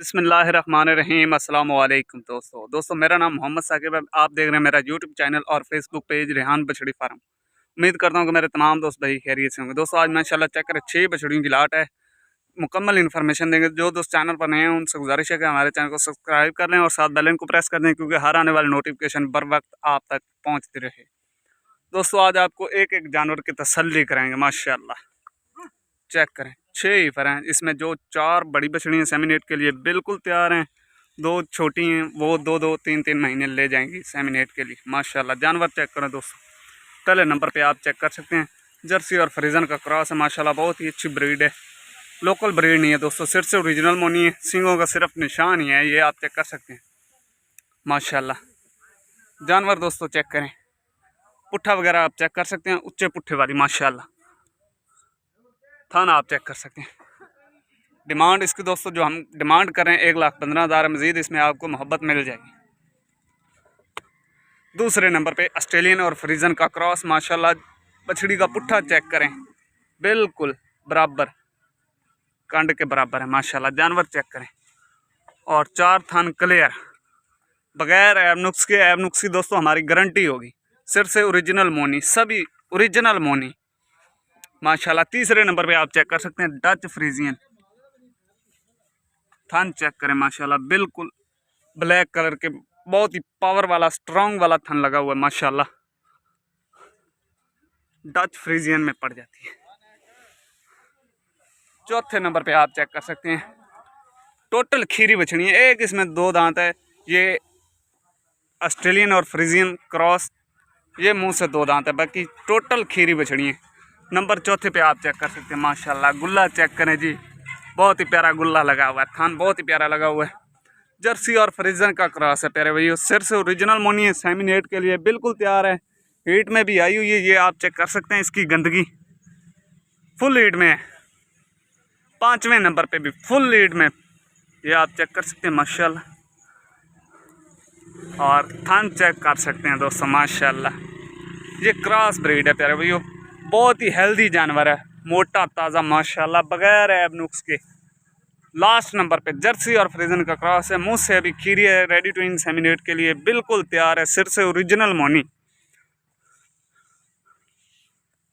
बिस्मिल्लाहिर्रहमानिर्रहीम अस्सलाम वालेकुम दोस्तों मेरा नाम मोहम्मद साकिब है। आप देख रहे हैं मेरा यूट्यूब चैनल और फेसबुक पेज रेहान बछड़ी फार्म। उम्मीद करता हूँ कि मेरे तमाम दोस्त भाई खैरियत से होंगे। दोस्तों आज माशाल्लाह चेक करें 6 बछड़ियों की लाट है। मुकम्मल इन्फॉर्मेशन देंगे। जो दोस्त चैनल पर नए हैं उनसे गुजारिश है कि हमारे चैनल को सब्सक्राइब कर लें और साथ बेल आइकन को प्रेस कर दें, क्योंकि हर आने वाली नोटिफिकेशन बर वक्त आप तक पहुँचती रहे। दोस्तों आज आपको एक एक जानवर की तसल्ली कराएंगे। माशाल्लाह चेक करें 6 ईफर हैं। इसमें जो 4 बड़ी बछड़ियाँ सेमिनेट के लिए बिल्कुल तैयार हैं, 2 छोटी हैं, वो 2-2, 3-3 महीने ले जाएंगी सेमिनेट के लिए। माशाल्लाह जानवर चेक करें दोस्तों। पहले नंबर पे आप चेक कर सकते हैं जर्सी और फ्रीजन का क्रॉस है। माशाल्लाह बहुत ही अच्छी ब्रीड है, लोकल ब्रीड नहीं है दोस्तों, सिर से ओरिजिनल मोनी है। सींगों का सिर्फ निशान ही है, ये आप चेक कर सकते हैं। माशाल्लाह जानवर दोस्तों चेक करें, पुट्ठा वगैरह आप चेक कर सकते हैं, उच्चे पुट्ठे वाली। माशाल्लाह थाना आप चेक कर सकते हैं। डिमांड इसकी दोस्तों जो हम डिमांड कर रहे हैं 1,15,000 मज़ीद इसमें आपको मोहब्बत मिल जाएगी। दूसरे नंबर पे ऑस्ट्रेलियन और फ्रीजन का क्रॉस। माशाल्लाह बछड़ी का पुट्ठा चेक करें, बिल्कुल बराबर कंड के बराबर है। माशाल्लाह जानवर चेक करें और 4 थान क्लियर, बगैर एबनुक्स के। एबनुक्स की दोस्तों हमारी गारंटी होगी। सिर से ओरिजिनल मोनी, सभी ओरिजिनल मोनी। माशाल्लाह तीसरे नंबर पे आप चेक कर सकते हैं डच फ्रीजियन। थान चेक करें, माशाल्लाह बिल्कुल ब्लैक कलर के, बहुत ही पावर वाला स्ट्रॉन्ग वाला थान लगा हुआ है। माशाल्लाह डच फ्रीजियन में पड़ जाती है। चौथे नंबर पे आप चेक कर सकते हैं टोटल खीरी बछड़ी है। एक इसमें 2 दांत है, ये ऑस्ट्रेलियन और फ्रीजियन क्रॉस, ये मुंह से 2 दांत है, बाकी टोटल खीरी बछड़ी है। नंबर चौथे पे आप चेक कर सकते हैं। माशाल्लाह गुल्ला चेक करें जी, बहुत ही प्यारा गुल्ला लगा हुआ है, थान बहुत ही प्यारा लगा हुआ है। जर्सी और फ्रीजन का क्रॉस है प्यारे भैया, सिर से ओरिजिनल मोनी है, सेमिनेट के लिए बिल्कुल तैयार है। हीट में भी आई हुई है, ये आप चेक कर सकते हैं। इसकी गंदगी फुल हीट में है। 5वें नंबर पे भी फुल हीट में, ये आप चेक कर सकते हैं। माशाल्लाह और थान चेक कर सकते हैं दोस्तों। माशाल्लाह ये क्रॉस ब्रीड है प्यारे भैया, बहुत ही हेल्दी जानवर है, मोटा ताज़ा माशाल्लाह बगैर एबनुक्स के। लास्ट नंबर पे जर्सी और फ्रीजन का क्रॉस है, मुंह से अभी खीरी है, रेडी टू इंसेमिनेट के लिए बिल्कुल तैयार है, सिर से ओरिजिनल मोनी।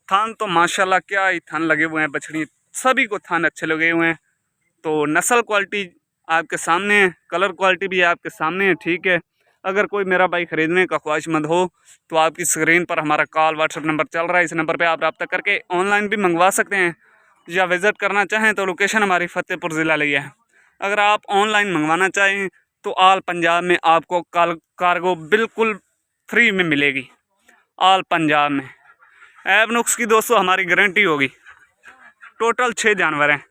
थान तो माशाल्लाह क्या ही थान लगे हुए हैं, बछड़ी सभी को थान अच्छे लगे हुए हैं। तो नस्ल क्वालिटी आपके सामने है, कलर क्वालिटी भी आपके सामने है, ठीक है। अगर कोई मेरा बाइक ख़रीदने का ख्वाहिशमंद हो तो आपकी स्क्रीन पर हमारा कॉल व्हाट्सएप नंबर चल रहा है, इस नंबर पे आप रब्ता करके ऑनलाइन भी मंगवा सकते हैं, या विज़िट करना चाहें तो लोकेशन हमारी फ़तेहपुर ज़िला लिया है। अगर आप ऑनलाइन मंगवाना चाहें तो ऑल पंजाब में आपको कार्गो बिल्कुल फ्री में मिलेगी, ऑल पंजाब में। एबनुक्स की दोस्तों हमारी गारंटी होगी। टोटल 6 जानवर हैं।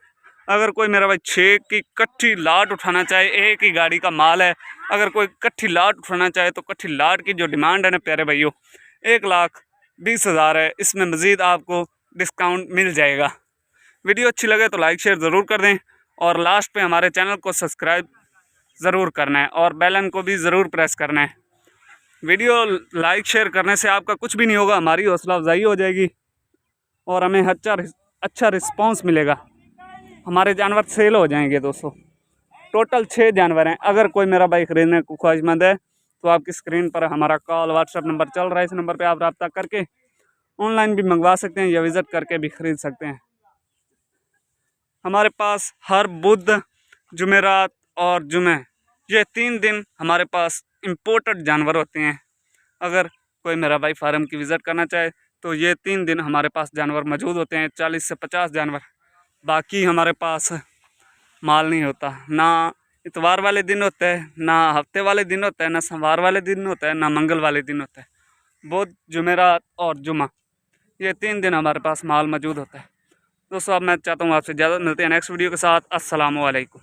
अगर कोई मेरा भाई 6 की इकट्ठी लाट उठाना चाहे, एक ही गाड़ी का माल है, अगर कोई इकट्ठी लाट उठाना चाहे तो इकट्ठी लाट की जो डिमांड है ना प्यारे भाइयों 1,20,000 है। इसमें मज़ीद आपको डिस्काउंट मिल जाएगा। वीडियो अच्छी लगे तो लाइक शेयर ज़रूर कर दें और लास्ट पे हमारे चैनल को सब्सक्राइब ज़रूर करना है और बेल आइकन को भी ज़रूर प्रेस करना है। वीडियो लाइक शेयर करने से आपका कुछ भी नहीं होगा, हमारी हौसला अफजाई हो जाएगी और हमें अच्छा रिस्पॉन्स मिलेगा, हमारे जानवर सेल हो जाएंगे दोस्तों। टोटल 6 जानवर हैं। अगर कोई मेरा बाइक खरीदने को ख्वाहिशमंद है तो आपकी स्क्रीन पर हमारा कॉल व्हाट्सएप नंबर चल रहा है, इस नंबर पे आप रब्ता करके ऑनलाइन भी मंगवा सकते हैं या विज़िट करके भी ख़रीद सकते हैं। हमारे पास हर बुध, जुमेरात और जुमे, ये 3 दिन हमारे पास इम्पोर्टेड जानवर होते हैं। अगर कोई मेरा भाई फार्म की विज़िट करना चाहे तो ये 3 दिन हमारे पास जानवर मौजूद होते हैं, 40 से 50 जानवर। बाकी हमारे पास माल नहीं होता, ना इतवार वाले दिन होता है, ना हफ्ते वाले दिन होता है, ना सोमवार वाले दिन होता है, ना मंगल वाले दिन होता है। बुध, जुमेरात और जुमा, ये 3 दिन हमारे पास माल मौजूद होता है। दोस्तों अब मैं चाहता हूँ आपसे इजाज़त, मिलते हैं नेक्स्ट वीडियो के साथ। अस्सलामु अलैकुम।